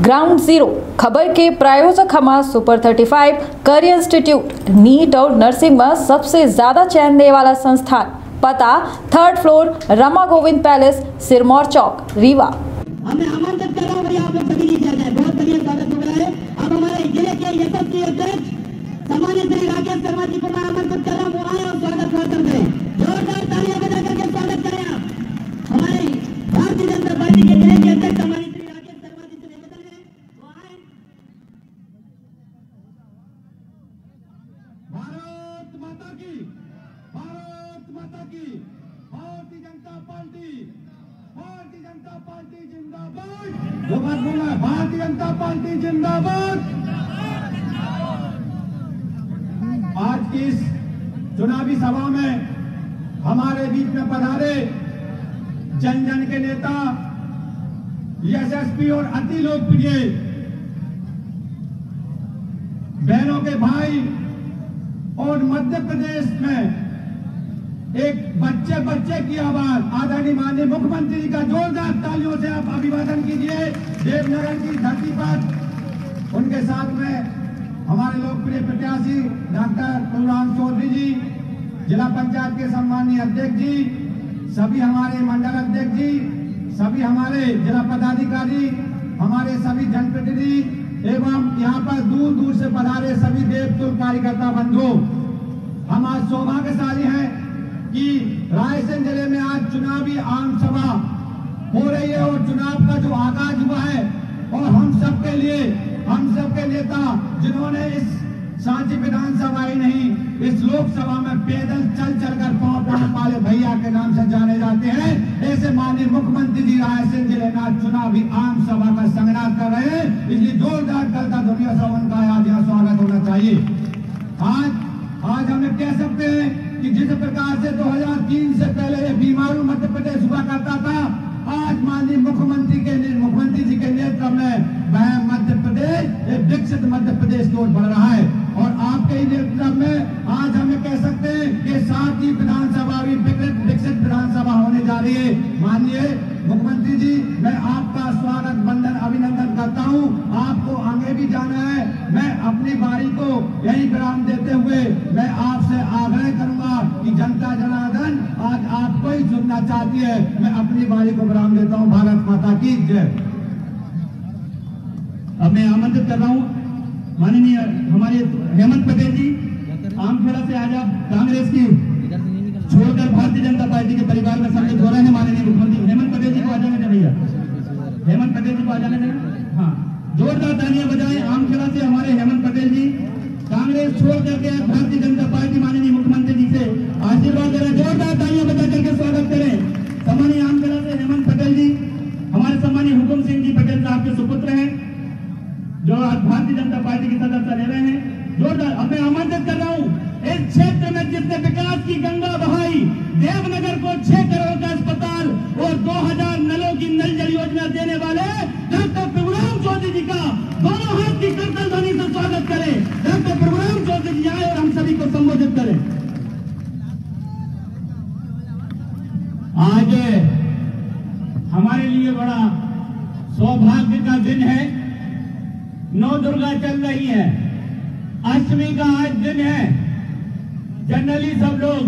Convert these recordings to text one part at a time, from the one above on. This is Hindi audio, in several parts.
ग्राउंड जीरो खबर के प्रायोजक हमारा सुपर 35 करियर इंस्टीट्यूट नीट और नर्सिंग में सबसे ज्यादा चयन देने वाला संस्थान। पता 3rd floor Rama Govind palace, Sirmaur चौक, रीवा। हमने आमंत्रित कर रहा हूं आप लोग सभी नीचे आ जाए। बहुत बढ़िया स्वागत हो रहा है। अब हमारे जिले के यशस्वी अध्यक्ष सम्मानित श्री राकेश शर्मा जी को मैं आमंत्रित कर रहा हूं, आए और स्वागत करें। जोरदार तालियां बजा करके स्वागत करें आप हमारे भारतीय जनता पार्टी के जिले के अध्यक्ष सम्मानित श्री राकेश शर्मा जी से निवेदन है वो आए। भारत माता की, भारत माता की, भारतीय जनता पार्टी, भारतीय जनता पार्टी जिंदाबाद। वो बात बोला है, भारतीय जनता पार्टी जिंदाबाद। आज की इस चुनावी सभा में हमारे बीच में पधारे जन जन के नेता, यशस्वी और अति लोकप्रिय बहनों के भाई और मध्य प्रदेश में एक बच्चे बच्चे की आवाज आदरणीय माननीय मुख्यमंत्री जी का जोरदार तालियों से आप अभिवादन कीजिए। देवनगर की धरती पर उनके साथ में हमारे लोकप्रिय प्रत्याशी डॉक्टर प्रभुराम चौधरी जी, जिला पंचायत के सम्मानीय अध्यक्ष जी, सभी हमारे मंडल अध्यक्ष जी, सभी हमारे जिला पदाधिकारी, हमारे सभी जनप्रतिनिधि एवं यहाँ पर दूर दूर से पधारे सभी देवतुल्य कार्यकर्ता बंधु। हम आज सौभाग्यशाली हैं कि रायसेन जिले में आज चुनावी आम सभा हो रही है और चुनाव का जो आगाज हुआ है और हम सबके लिए, हम सबके नेता जिन्होंने इस सांची विधानसभा ही नहीं इस लोकसभा में पैदल चल चलकर पांव वाले भैया के नाम से जाने जाते हैं, ऐसे माननीय मुख्यमंत्री जी रायसेन जिले में आज चुनावी आम सभा का संगनाद कर रहे हैं। इसलिए जोरदार करता दुनिया से उनका आज यहाँ स्वागत होना चाहिए। आज हम कह सकते हैं कि जिस प्रकार से 2003 से पहले बीमारू मध्य प्रदेश हुआ करता था, आज माननीय मुख्यमंत्री जी के नेतृत्व में वह मध्य प्रदेश एक विकसित मध्य प्रदेश की ओर बढ़ रहा है। और आपके ही नेतृत्व में आज हम कह सकते हैं कि 7वीं विधानसभा भी विकसित विधानसभा होने जा रही है। माननीय मुख्यमंत्री जी, मैं आपका स्वागत वंदन अभिनंदन करता हूं। आपको आगे भी जाना है। मैं अपनी बारी को यही विराम देते हुए मैं आपसे आग्रह करूंगा कि जनता जनार्दन आज आपको ही चुनना चाहती है। मैं अपनी बारी को विराम देता हूं। भारत माता की जय। अब मैं आमंत्रित कर रहा हूं माननीय हमारे हेमंत पटेल जी, आमखेड़ा से आज आप कांग्रेस की छोड़कर भारतीय जनता पार्टी के परिवार में सम्मिलित हो रहे हैं। माननीय मुख्यमंत्री हेमंत पटेल जी को आ जाने दें भैया, हेमंत पटेल जी को आ जाने दें। हाँ, जोरदार तालियां बजाएं। आमखेड़ा से हमारे हेमंत पटेल जी कांग्रेस छोड़ करके भारतीय जनता पार्टी माननीय मुख्यमंत्री जी से आशीर्वाद दे रहे हैं। जोरदार तालियां बजा करके स्वागत करें। सम्मानीय आमखेड़ा से हेमंत पटेल जी हमारे सम्मानीय हुकुम सिंह जी पटेल साहब के सुपुत्र हैं, जो आज भारतीय जनता पार्टी की सदस्यता ले रहे हैं। जोरदार। अब मैं आमंत्रित कर रहा हूं इस क्षेत्र में जिसने विकास की गंगा बहाई, देवनगर को 6 करोड़ का अस्पताल और 2000 नलों की नल जल योजना देने वाले डॉक्टर प्रभुराम चौधरी जी का दोनों हाथ की करतल ध्वनि से स्वागत करें। डॉक्टर प्रभुराम चौधरी जी आए और हम सभी को संबोधित करें। आज हमारे लिए बड़ा सौभाग्य का दिन है। नौ दुर्गा चल रही है, अष्टमी का आज दिन है। जनरली सब लोग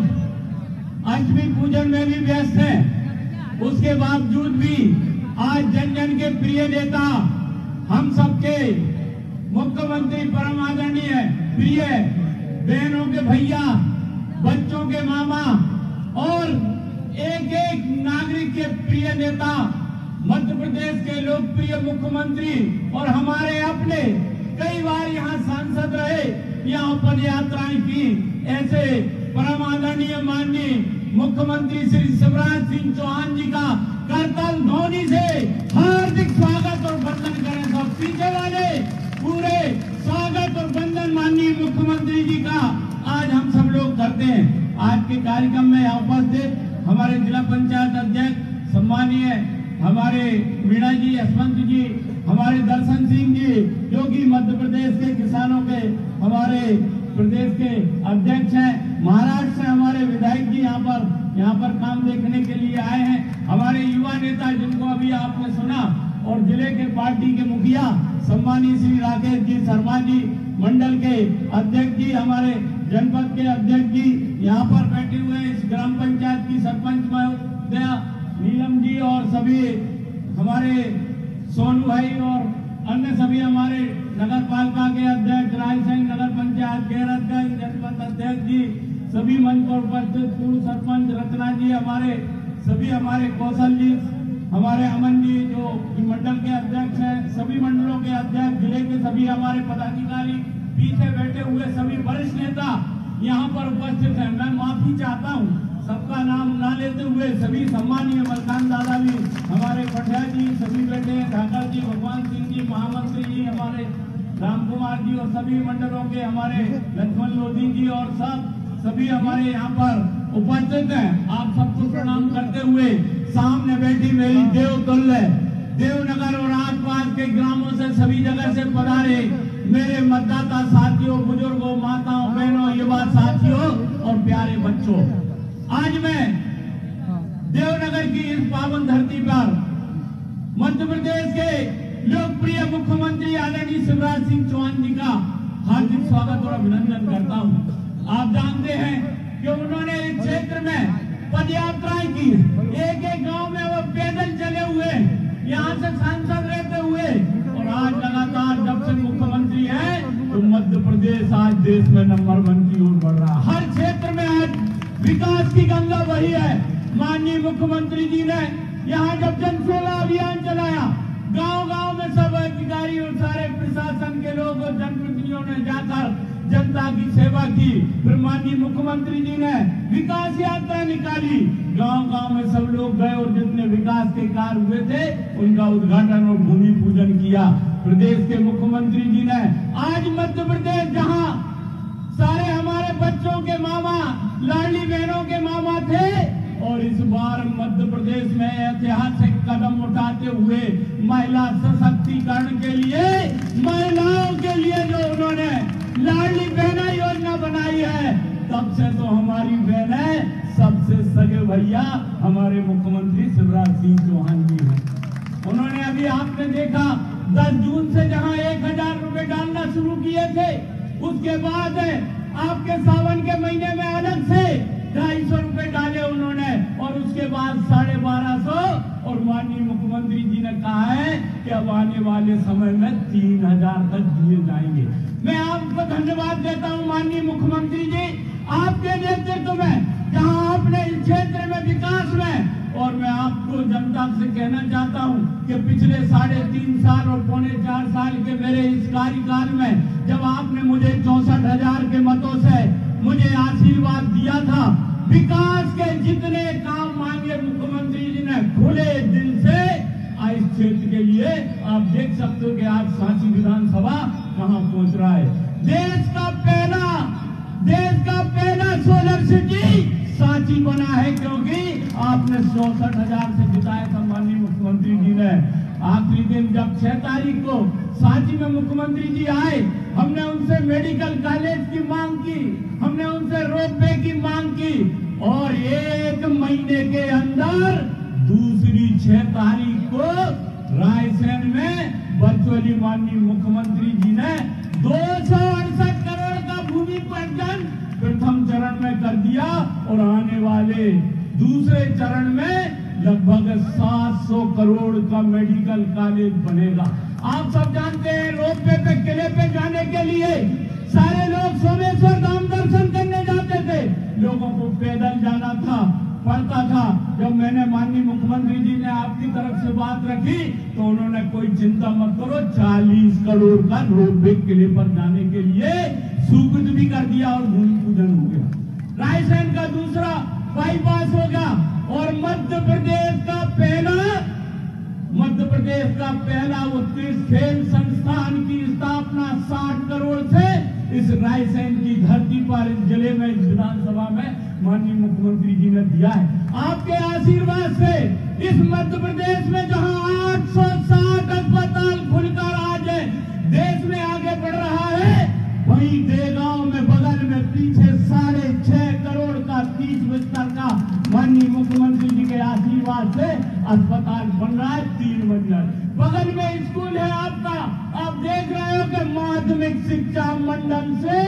अष्टमी पूजन में भी व्यस्त हैं, उसके बावजूद भी आज जन जन के प्रिय नेता, हम सबके मुख्यमंत्री, परम आदरणीय प्रिय बहनों के भैया, बच्चों के मामा और एक एक नागरिक के प्रिय नेता, मध्य प्रदेश के लोकप्रिय मुख्यमंत्री और हमारे अपने कई बार यहाँ सांसद रहे, यहाँ पद यात्राएं की, ऐसे परम आदरणीय माननीय मुख्यमंत्री श्री शिवराज सिंह चौहान जी का करतल ध्वनि से हार्दिक स्वागत और वंदन करें। सब पीछे वाले पूरे स्वागत और वंदन माननीय मुख्यमंत्री जी का आज हम सब लोग करते हैं। आज के कार्यक्रम में उपस्थित हमारे जिला पंचायत अध्यक्ष सम्मानीय हमारे मीणा जी, यशवंत जी, हमारे दर्शन सिंह जी, जो कि मध्य प्रदेश के किसानों के हमारे प्रदेश के अध्यक्ष हैं, महाराष्ट्र से हमारे विधायक जी यहाँ पर काम देखने के लिए आए हैं, हमारे युवा नेता जिनको अभी आपने सुना और जिले के पार्टी के मुखिया सम्मानीय श्री राकेश जी शर्मा जी, मंडल के अध्यक्ष जी, हमारे जनपद के अध्यक्ष जी यहाँ पर बैठे हुए, इस ग्राम पंचायत की सरपंच महोदया नीलम जी और सभी हमारे सोनू भाई और अन्य सभी हमारे नगर पालिका के अध्यक्ष, रायसेन नगर पंचायत गैरतगंज जनपद अध्यक्ष जी, सभी मंच पर उपस्थित पूर्व सरपंच रचना जी, हमारे सभी हमारे कौशल जी, हमारे अमन जी जो मंडल के अध्यक्ष हैं, सभी मंडलों के अध्यक्ष, जिले के सभी हमारे पदाधिकारी, पीछे बैठे हुए सभी वरिष्ठ नेता यहाँ पर उपस्थित हैं। मैं माफी चाहता हूँ सबका नाम ना लेते हुए, सभी सम्मानीय मलकान दादा भी, हमारे पटिया जी सभी बैठे हैं, ठाकर जी, भगवान सिंह जी, महामंत्री जी, हमारे राम कुमार जी और सभी मंडलों के हमारे लक्ष्मण लोधी जी और सभी हमारे यहाँ पर उपस्थित हैं। आप सबको प्रणाम करते हुए सामने बैठी मेरी देवतुल्य देवनगर और आसपास के ग्रामों से सभी जगह से पधारे मेरे मतदाता साथियों, बुजुर्गों, माताओं, बहनों, युवा साथियों और प्यारे बच्चों, आज मैं देवनगर की इस पावन धरती पर मध्य प्रदेश के लोकप्रिय मुख्यमंत्री आदरणीय शिवराज सिंह चौहान जी का हार्दिक स्वागत और अभिनंदन करता हूं। आप जानते हैं कि उन्होंने इस क्षेत्र में पद यात्राएं की, एक एक गांव में वो पैदल चले हुए, यहाँ से सांसद रहते हुए, और आज लगातार जब से मुख्यमंत्री है तो मध्य प्रदेश आज देश में नंबर 1 की ओर बढ़ रहा है। हर क्षेत्र में आज विकास की गंगा बही है। माननीय मुख्यमंत्री जी ने यहाँ जब जनसेवा अभियान चलाया, गांव-गांव में सब अधिकारी और सारे प्रशासन के लोग और जनप्रतिनिधियों ने जाकर जनता की सेवा की। फिर माननीय मुख्यमंत्री जी ने विकास यात्रा निकाली, गांव-गांव में सब लोग गए और जितने विकास के कार्य हुए थे उनका उद्घाटन और भूमि पूजन किया। प्रदेश के मुख्यमंत्री जी ने आज मध्य प्रदेश जहां सारे हमारे बच्चों के मामा, लाडली बहनों के मामा थे, और इस बार मध्य प्रदेश में ऐतिहासिक कदम उठाते हुए महिला सशक्तिकरण के लिए, महिलाओं के लिए जो उन्होंने लाडली बहना योजना बनाई है, तब से तो हमारी बहनें सबसे सगे भैया हमारे मुख्यमंत्री शिवराज सिंह चौहान जी हैं। उन्होंने अभी आपने देखा 10 जून से जहां 1000 रुपए डालना शुरू किए थे, उसके बाद आपके सावन के महीने में अलग से 250 रुपए डाले उन्होंने, और उसके बाद 1250, और माननीय मुख्यमंत्री जी ने कहा है कि अब आने वाले समय में 3000 तक दिए जाएंगे। मैं आपको धन्यवाद देता हूं माननीय मुख्यमंत्री जी, आपके नेतृत्व में जहां आपने इस क्षेत्र में विकास में, और मैं आपको जनता से कहना चाहता हूं कि पिछले 3.5 साल और 4.25 साल के मेरे इस कार्यकाल में जब आपने मुझे 64,000 के मतों से मुझे आशीर्वाद दिया था, विकास के जितने काम मांगे मुख्यमंत्री जी ने खुले दिल से इस क्षेत्र के लिए, आप देख सकते हो कि आज सांची विधानसभा कहां पहुंच रहा है। देश का पहला सोलर सिटी सांची बना है, क्योंकि आपने 64,000 से जिताया था माननीय मुख्यमंत्री जी ने। आखिरी दिन जब 6 तारीख को सांची में मुख्यमंत्री जी आए, हमने उनसे मेडिकल कॉलेज की मांग की, हमने उनसे रोपवे की मांग की, और 1 महीने के अंदर दूसरी 6 तारीख को रायसेन में वर्चुअली माननीय मुख्यमंत्री जी ने 268 करोड़ का भूमि पूजन प्रथम चरण में कर दिया, और आने वाले दूसरे चरण में लगभग 700 करोड़ का मेडिकल कॉलेज बनेगा। आप सब जानते हैं रोपवे पे किले पे जाने के लिए सारे लोग सोमेश्वर धाम दर्शन करने जाते थे, लोगों को पैदल जाना पड़ता था। जब मैंने माननीय मुख्यमंत्री जी ने आपकी तरफ से बात रखी तो उन्होंने कोई चिंता मत करो, 40 करोड़ का रोपवे किले पर जाने के लिए स्वीकृत भी कर दिया और भूमि पूजन हो गया। रायसेन का दूसरा बाईपास होगा, और मध्य प्रदेश का पहला उत्कृष्ट खेल संस्थान की स्थापना 60 करोड़ से इस रायसेन की धरती पर इस जिले में, इस विधानसभा में माननीय मुख्यमंत्री जी ने दिया है। आपके आशीर्वाद से इस मध्य प्रदेश में जहां 860 अस्पताल खुलकर आज देश में आगे बढ़ रहा है, वहीं देगांव में बगल में पीछे 6.5 करोड़ का 30 बिस्तर का माननीय मुख्यमंत्री जी के आशीर्वाद से अस्पताल बन रहा है 3 मंजिल। बगल में स्कूल है आपका, आप देख रहे हो कि माध्यमिक शिक्षा मंडल से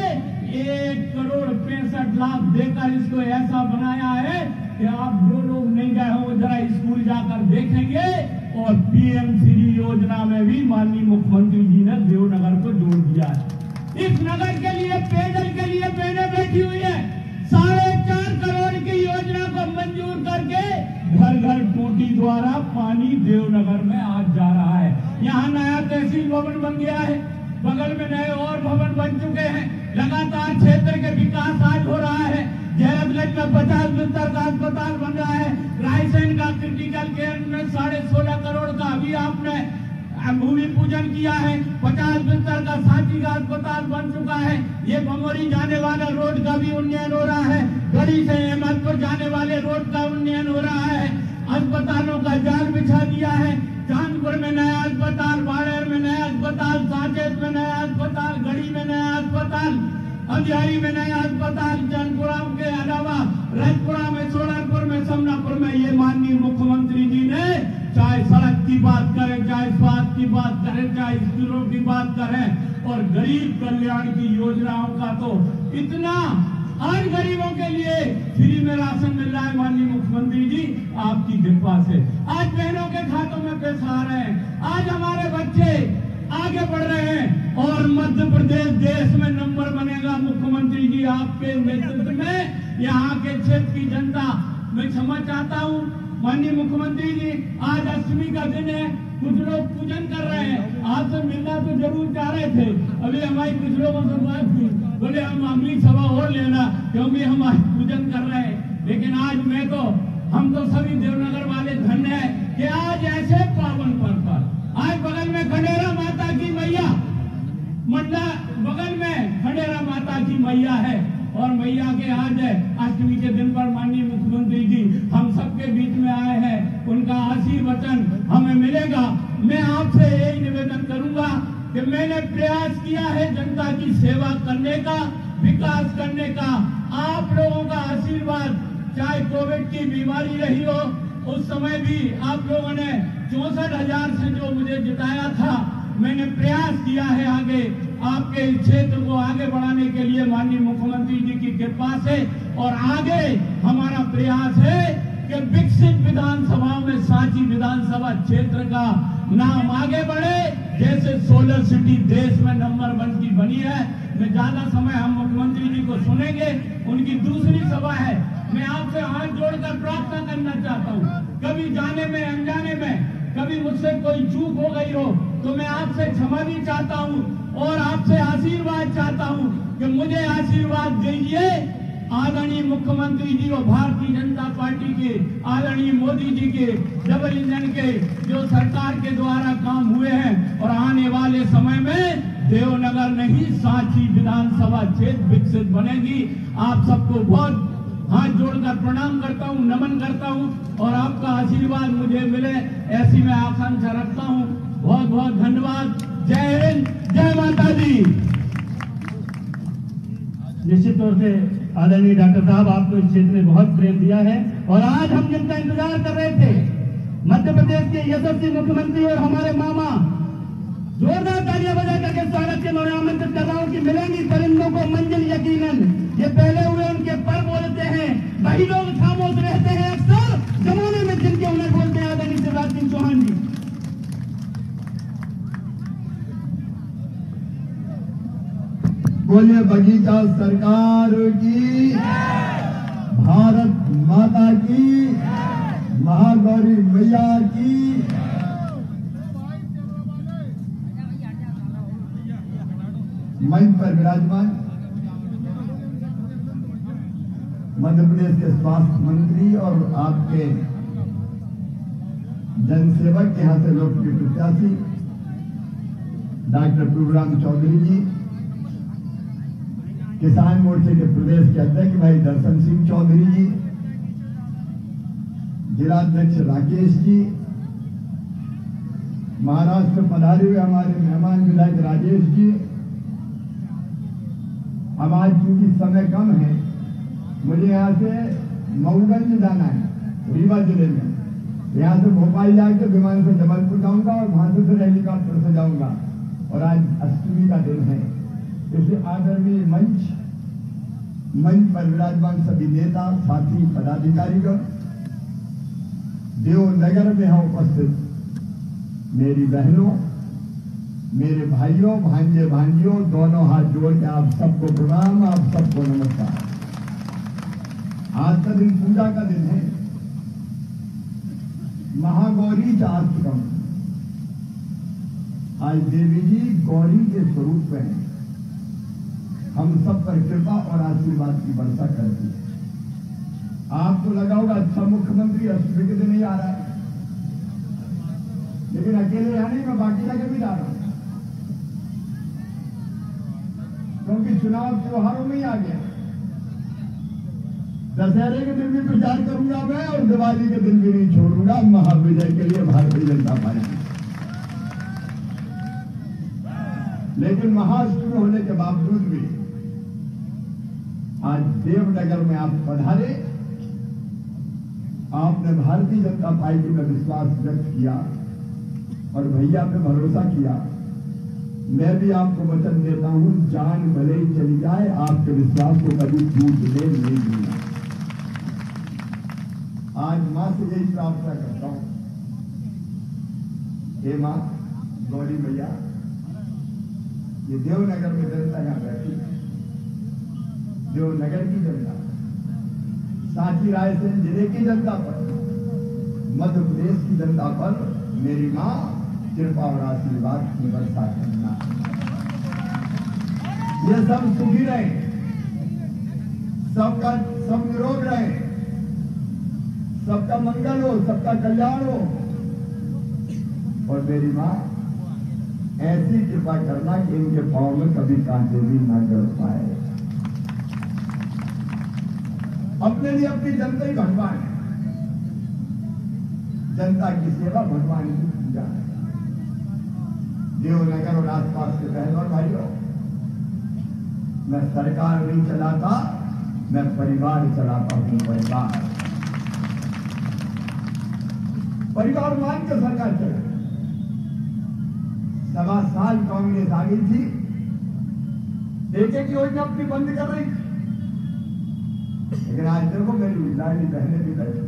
1,65,00,000 देकर इसको ऐसा बनाया है कि आप जो लोग नहीं गए हो जरा स्कूल जाकर देखेंगे। और पीएम श्री योजना में भी माननीय मुख्यमंत्री जी ने देवनगर को जोड़ दिया है। इस नगर के लिए पेयजल के लिए बहनें बैठी हुई है, 4.5 करोड़ की योजना को मंजूर करके घर घर टोटी द्वारा पानी देवनगर में आज जा रहा है। यहाँ नया तहसील भवन बन गया है, बगल में नए और भवन बन चुके हैं। लगातार क्षेत्र के विकास आज हो रहा है। जयरतगंज में 50 बिस्तर का अस्पताल बन रहा है। रायसेन का क्रिटिकल केयर में 16.5 करोड़ का अभी आपने भूमि पूजन किया है। 50 बिस्तर का सांची का अस्पताल बन चुका है। ये बमोरी जाने वाला रोड का भी उन्नयन हो रहा है। गढ़ी से अहमदपुर जाने वाले रोड का उन्नयन हो रहा है। अस्पतालों का जाल बिछा दिया है। चांदपुर में नया अस्पताल, बाड़ेर में नया अस्पताल, साकेत में नया अस्पताल, गढ़ी में नया अस्पताल, अंधियारी में नया अस्पताल, चंदपुरा के अलावा राजपुरा में, सोलरपुर में, समनापुर में ये माननीय मुख्यमंत्री जी ने चाहे सड़क की बात करें, चाहे स्वास्थ्य की बात करें, चाहे स्कूलों की बात करें और गरीब कल्याण की योजनाओं का तो इतना हर गरीबों के लिए फ्री में राशन मिल रहा है। माननीय मुख्यमंत्री जी आपकी कृपा से आज बहनों के खातों में पैसा आ रहे हैं। आज हमारे बच्चे आगे बढ़ रहे हैं और मध्य प्रदेश देश में नंबर बनेगा। मुख्यमंत्री जी आपके नेतृत्व में यहाँ के क्षेत्र की जनता, मैं क्षमा चाहता हूँ माननीय मुख्यमंत्री जी, आज अष्टमी का दिन है, कुछ लोग पूजन कर रहे हैं। आपसे मिलना तो जरूर चाह रहे थे। अभी हमारी कुछ लोगों से बात हुई, बोले हम अगली सभा और लेना क्योंकि हम आज पूजन कर रहे हैं। लेकिन आज हम तो सभी देवनगर वाले धन्य है कि आज ऐसे पावन पर्व पर आज बगल में खंडेरा माता की मैया, मंडा बगल में खंडेरा माता की मैया है और मैया के आज अष्टमी के दिन पर माननीय मुख्यमंत्री जी हम सबके बीच में आए हैं। उनका आशीर्वचन हमें मिलेगा। मैं आपसे यही निवेदन करूंगा कि मैंने प्रयास किया है जनता की सेवा करने का, विकास करने का। आप लोगों का आशीर्वाद, चाहे कोविड की बीमारी रही हो, उस समय भी आप लोगों ने 64,000 से जो मुझे जिताया था, मैंने प्रयास किया है आगे आपके क्षेत्र को आगे बढ़ाने के लिए माननीय मुख्यमंत्री जी की कृपा से। और आगे हमारा प्रयास है कि विकसित विधानसभा में सांची विधानसभा क्षेत्र का नाम आगे बढ़े, जैसे सोलर सिटी देश में नंबर 1 की बनी है। मैं ज्यादा समय हम मुख्यमंत्री जी को सुनेंगे, उनकी दूसरी सभा है। मैं आपसे हाथ जोड़कर प्रार्थना करना चाहता हूँ, कभी जाने में अनजाने में कभी मुझसे कोई चूक हो गई हो तो मैं आपसे क्षमा भी चाहता हूँ और आपसे आशीर्वाद चाहता हूँ कि मुझे आशीर्वाद दीजिए। आदरणीय मुख्यमंत्री जी और भारतीय जनता पार्टी के आदरणीय मोदी जी के डबल इंजन के जो सरकार के द्वारा काम हुए हैं और आने वाले समय में देवनगर नहीं सांची विधानसभा क्षेत्र विकसित बनेगी। आप सबको बहुत हाथ जोड़कर प्रणाम करता हूँ, नमन करता हूँ और आपका आशीर्वाद मुझे मिले ऐसी मैं आकांक्षा रखता हूँ। बहुत बहुत धन्यवाद। जय हिंद, जय माता दी। निश्चित तौर से आदरणीय डॉक्टर साहब आपको इस क्षेत्र में बहुत प्रेम दिया है और आज हम जिनका इंतजार कर रहे थे, मध्य प्रदेश के यशस्वी मुख्यमंत्री और हमारे मामा, जोरदार तालियां बजा करके स्वागत के मैं आमंत्रित कर रहा हूं कि मिलेंगी परिंदों को मंजिल यकीनन। ये पहले हुए उनके पर बोलते हैं, वही लोग खामोश रहते हैं अक्सर जमाने में जिनके उन्हें बोलते हैं आदरणीय शिवराज सिंह चौहान जी। बोलिए बगीचा सरकार की, भारत माता की, महागौरी मैया की। मंच पर विराजमान मध्य प्रदेश के स्वास्थ्य मंत्री और आपके जनसेवक, यहाँ से लोकप्रिय प्रत्याशी डॉक्टर प्रभुराम चौधरी जी, किसान मोर्चे के प्रदेश के अध्यक्ष भाई दर्शन सिंह चौधरी जी, जिलाध्यक्ष राकेश जी, महाराष्ट्र पधारे हुए हमारे मेहमान विधायक राजेश जी। अब आज चूंकि समय कम है, मुझे यहाँ से मऊगंज जाना है रीवा जिले में, यहाँ से भोपाल जाके विमान से जबलपुर जाऊंगा और वहां से फिर हेलीकॉप्टर से जाऊंगा। और आज अष्टमी का दिन है, इसलिए आदरणीय मंच पर विराजमान सभी नेता, साथी, पदाधिकारीगण, देवनगर में हैं उपस्थित मेरी बहनों, मेरे भाइयों, भांजे भांजियों, दोनों हाथ जोड़ के आप सबको प्रणाम, आप सबको नमस्कार। आज का दिन पूजा का दिन है, महागौरी चाष्टकम। आज देवी जी गौरी के स्वरूप में हम सब पर कृपा और आशीर्वाद की वर्षा करती है। आपको लगा होगा अच्छा मुख्यमंत्री अष्टमी के दिन नहीं आ रहा है, लेकिन अकेले यहाँ नहीं, मैं बाकी जगह भी जा रहा हूं, क्योंकि चुनाव त्योहारों में ही आ गया। दशहरे के दिन भी प्रचार करूंगा मैं और दिवाली के दिन भी नहीं छोड़ूंगा, महाविजय के लिए भारतीय जनता पार्टी। लेकिन महाअष्टमी होने के बावजूद भी आज देवनगर में आप पधारे, आपने भारतीय जनता पार्टी में विश्वास व्यक्त किया और भैया पे भरोसा किया। मैं भी आपको वचन देता हूं, जान भले ही चली जाए, आपके विश्वास को कभी टूटने नहीं दूंगा। आज मां से यही प्रार्थना करता हूं, हे मां गौरी मैया, ये देवनगर में जनता यहां बैठी है, देवनगर की जनता, सांची रायसेन जिले की जनता पर, मध्य प्रदेश की जनता पर मेरी मां कृपा और आशीर्वाद की वर्षा करना। ये सब सुखी रहे, सबका सब निरोग रहे, सबका मंगल हो, सबका कल्याण हो। और मेरी मां ऐसी कृपा करना कि इनके पांव में कभी कांटे भी ना गड़ पाए। अपने लिए अपनी जनता ही भगवान है, जनता की सेवा भगवान की पूजा है। देवनगर और आसपास के बहनों और भाइयों, मैं सरकार नहीं चलाता, मैं परिवार चलाता हूं। परिवार मान के सरकार चला। 7 साल कांग्रेस आ गई थी, एक एक योजना अपनी बंद कर रही थी, लेकिन आज देखो मेरी लाडली बहनें भी बैठी।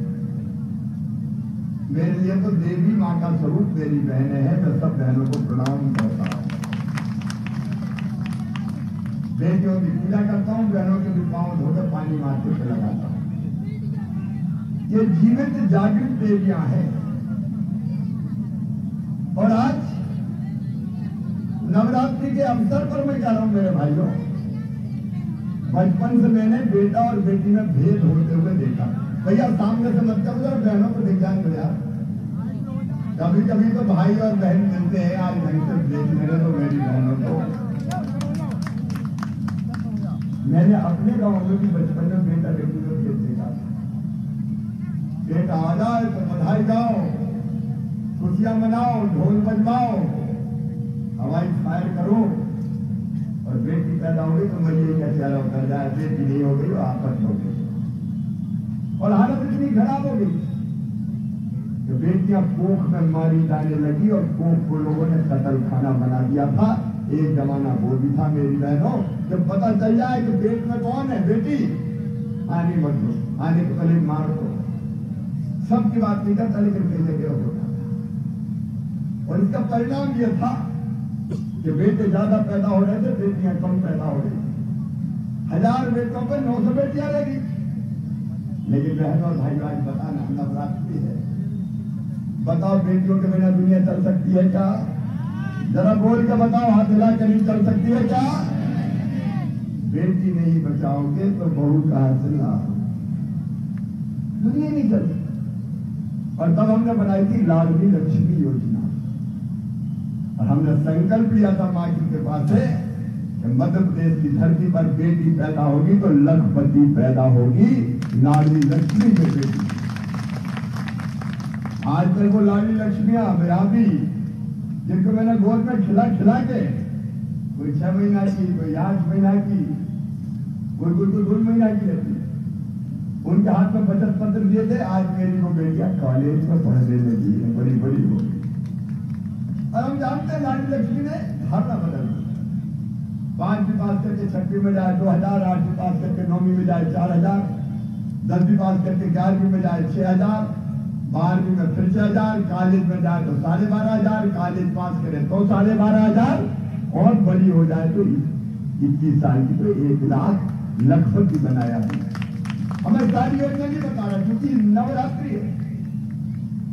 मेरे लिए तो देवी मां का स्वरूप मेरी बहनें हैं, मैं सब बहनों को प्रणाम करता हूं, बेटियों की पूजा करता हूं, बहनों के भी पांव धोकर पानी माथे पे लगाता हूं। ये जीवित जागृत देवियां हैं। और आज नवरात्रि के अवसर पर मैं कह रहा हूं मेरे भाइयों, बचपन से मैंने बेटा और बेटी में भेद होते हुए देखा। भैया सामने से मत करो, बहनों को दिख जाने दो यार। कभी कभी तो भाई और बहन मिलते हैं, आज ढंग से देख मेरे तो मेरी बहनों को। मैंने अपने गांव में भी बचपन में बेटा बेटी को भेद देखा। बेटा आ जाए तो बधाई गाओ, खुशियां मनाओ, ढोल बजवाओ, हवाई फायर करो, और बेटी पैदा हो गई तो मरिए का चेहरा उतर जाए, बेटी नहीं हो गई, आपस हो गई। और हालत इतनी खराब हो गई कि बेटियां कोख में मारी जाने लगी और कोख को लोगों ने कतल खाना बना दिया था। एक जमाना वो भी था मेरी बहनों, जब पता चल जाए कि पेट में कौन है, बेटी आने मत दो, आने के पहले मार दो। सबकी बात नहीं करता, लेकिन कैसे क्या होता। और इसका परिणाम यह था कि बेटे ज्यादा पैदा हो रहे थे, बेटियां कम पैदा हो रही। 1000 बेटों पर 900 बेटियां रहेगी। लेकिन बहनों और भाइयों, आज बताना नवरात्रि है, बताओ बेटियों के बिना दुनिया चल सकती है क्या? जरा बोल के बताओ, हाथ हिला के नहीं चल सकती है क्या? बेटी नहीं बचाओगे तो बहू कहां से लाओ? दुनिया नहीं चलती। और तब हमने बनाई थी लाडली लक्ष्मी योजना, और हमने संकल्प लिया था मां जी के पास से कि मध्य प्रदेश की धरती पर बेटी पैदा होगी तो लखपति पैदा होगी, लाडली लक्ष्मी के बेटी। आजकल वो लाडली लक्ष्मियां मेरा भी, जिनको मैंने गोद में खिला के, कोई 6 महीना की, कोई 8 महीना की, कोई 2 महीना की रहती, उनके हाथ में बचत पत्र दिए थे, आज मेरी वो बेटियां कॉलेज में पढ़ने लगी है, बड़ी बड़ी हो गई। और हम जानते हैं लाडली लक्ष्मी ने धारणा बदल दी। 5वीं पास करके 6वीं में जाए 2000, 8वीं पास करके 9वीं में जाए 4000, 10वीं पास करके 11वीं में जाए 6000, 12वीं में फिर 6000, कॉलेज में जाए तो 12,500, कॉलेज पास करे तो 12,500, और बड़ी हो जाए तो 21 साल की तो 1 लाख लखपति बनाया है। हमें सारी योजना नहीं बता रहा, क्योंकि नवरात्रि है।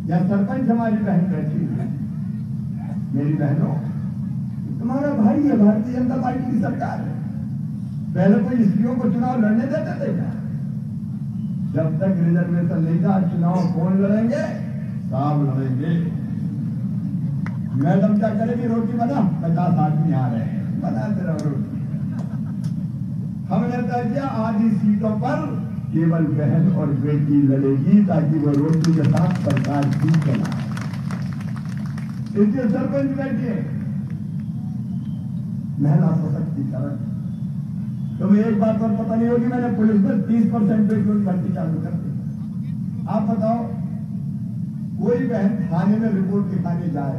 या सरपंच हमारी बहन बैठी है, मेरी बहनों, तुम्हारा भाई है, भारतीय जनता पार्टी की सरकार है। पहले कोई स्त्रियों को चुनाव लड़ने देते थे क्या? जब तक रिजर्वेशन नहीं था, चुनाव कौन लड़ेंगे? साहब लड़ेंगे। मैडम क्या करेगी? रोटी बना, 50 आदमी आ रहे हैं, बनाते रहो रोटी। हमने तय किया आधी सीटों पर केवल बहन और बेटी लड़ेगी, ताकि वो रोटी के साथ सरकार भी चलाए। इसलिए सरपंच बैठिए, महिला सशक्तिकरण। तुम्हें एक बात और पता नहीं होगी, मैंने पुलिस में 30% बेटियों की भर्ती चालू कर दी। आप बताओ, कोई बहन थाने में रिपोर्ट लिखाने जाए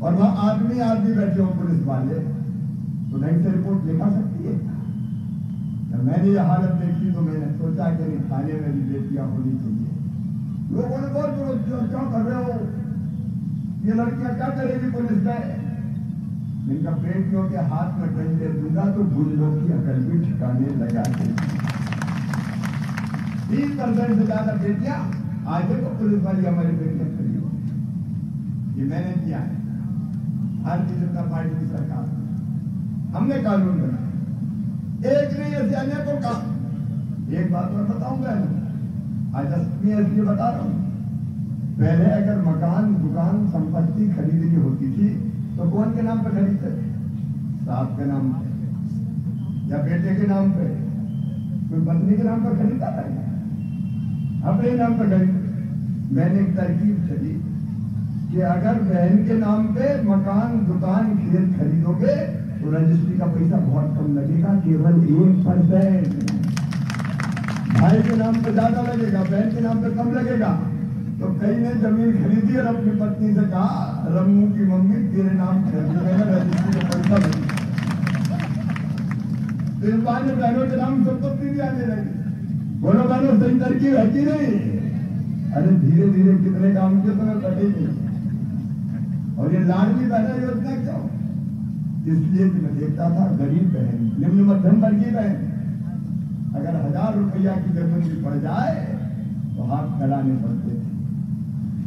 और वहां आदमी बैठे हो पुलिस वाले, तो ढंग से रिपोर्ट लिखा सकती है? मैंने ये हालत देखी तो मैंने सोचा कि नहीं, थाने में भी बेटियां होनी चाहिए। लोगों ने बहुत क्या कर रहे हो, ये लड़कियां क्या करेगी पुलिस में? इनका बेटियों के हाथ में डंडे दूंगा तो गुंडों की अकल भी ठिकाने लगा देगी। 30% से ज्यादा बेटियां आज तो पुलिस वाली हमारी बेटियां खड़ी हो, ये मैंने किया है। भारतीय जनता पार्टी की सरकार हमने कानून बनाया, एक नहीं ऐसे अनेकों का। एक बात मैं बताऊंगा, आज इसलिए बता रहा हूं, पहले अगर मकान, दुकान, संपत्ति खरीदनी होती थी तो कौन के नाम पर खरीदते? साहब के नाम पे या बेटे के नाम पे? कोई पत्नी के नाम पर खरीदता था? अपने नाम पर खरीदते। मैंने एक तरकीब चली कि अगर बहन के नाम पे मकान, दुकान, खेत खरीदोगे तो रजिस्ट्री का पैसा बहुत कम लगेगा, केवल 1%। भाई के नाम पे ज्यादा लगेगा, बहन के नाम पे कम लगेगा। तो कई ने जमीन खरीदी और अपनी पत्नी से कहा, रम्मू की मम्मी तेरे नाम खरीदी, रजिस्ट्री का पैसा लगे। तो इस बार बहनों के नाम संपत्ति भी आने लगी। बोलो बहनों, सही तरकीब है कि नहीं? अरे धीरे धीरे कितने काम किए तुम्हें कटेगी। और ये लाडली बहना योजना क्यों? इसलिए कि मैं देखता था गरीब बहन, निम्न मध्यम वर्गीय बहन, अगर 1000 रुपया की जरूरत भी पड़ जाए तो हाथ फैलाने पड़ते थे।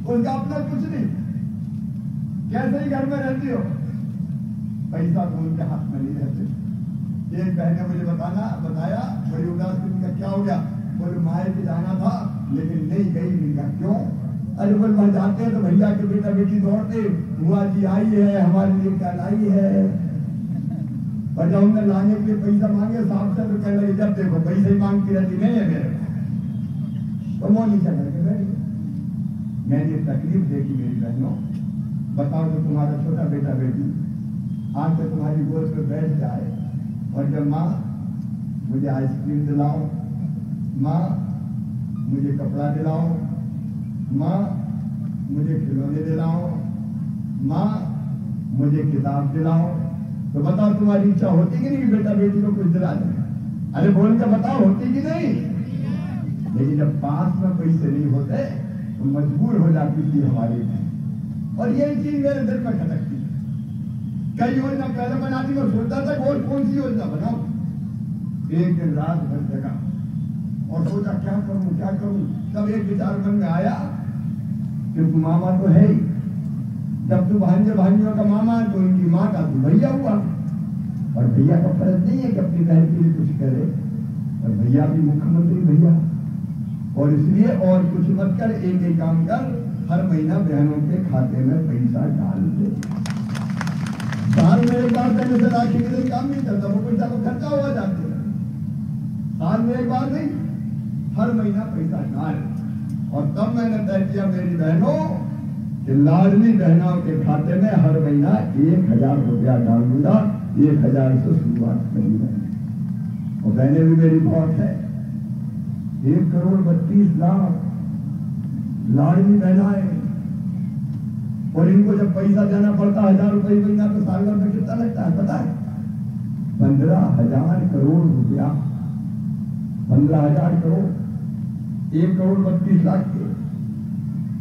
उनका अपना कुछ नहीं, कैसे ही घर में रहती हो, पैसा तो उनके हाथ में नहीं रहते। एक बहन ने मुझे बताया बड़ी उदास थी, उनका क्या हो गया? बोले माए भी जाना था लेकिन नहीं गई। उनका क्यों? अरे बोल वहां जाते हैं तो भैया के बेटा बेटी दौड़ते, बुआ जी आई है, हमारे लिए क्या लाई है। और जब हमने लाने के लिए पैसा मांगे साहब से, तो कहने लगे जब देखो पैसे ही मांगती रहती नहीं है मेरे पास, तो मोनी चल के बैठ गए। मैंने तकलीफ देखी मेरी बहनों। बताओ तो तुम्हारा छोटा बेटा बेटी आके तुम्हारी गोद पे बैठ जाए और जब माँ मुझे आइसक्रीम दिलाओ, माँ मुझे कपड़ा दिलाओ, माँ मुझे खिलौने दिलाओ, माँ मुझे किताब दिलाओ, तो बताओ तुम्हारी इच्छा होती कि नहीं कि बेटा बेटी को कुछ दिला दे? अरे बोल के बताओ, होती कि नहीं? लेकिन जब पास में पैसे नहीं होते तो मजबूर हो जाती थी हमारी। और यही चीज मेरे दिल में खटकती। कई योजना पहले बनाती, मैं सोचता था कौन सी योजना बनाऊं। एक दिन रात भर जगा और सोचा क्या करूं। तब एक विचार मन में आया कि तू मामा तो है ही, जब तू भांजियों का मामा है तो इनकी माँ का तू भैया हुआ। और भैया का फर्ज नहीं है कि अपनी बहन के लिए कुछ करे, और भैया भी मुख्यमंत्री भैया। और इसलिए और कुछ मत कर, एक काम कर, हर महीना बहनों के खाते में पैसा डाल दे। साल में एक बार देने से राखी के लिए काम नहीं चलता, वो पैसा तो खर्चा हुआ जाते हैं। साल में एक बार नहीं, हर महीना पैसा डाल। और तब मैंने तय किया मेरी बहनों कि लाडली बहनों के खाते में हर महीना 1000 रुपया डाल दूंगा। 1000 से शुरुआत करी है। और बहनें भी मेरी बहुत है, 1,32,00,000 लाडली महिलाएं, और इनको जब पैसा देना पड़ता 1,000 रुपए महीना तो साल भर में कितना लगता है पता है? 15,000 करोड़ रुपया। 15,000 करोड़, 1,32,00,000 के।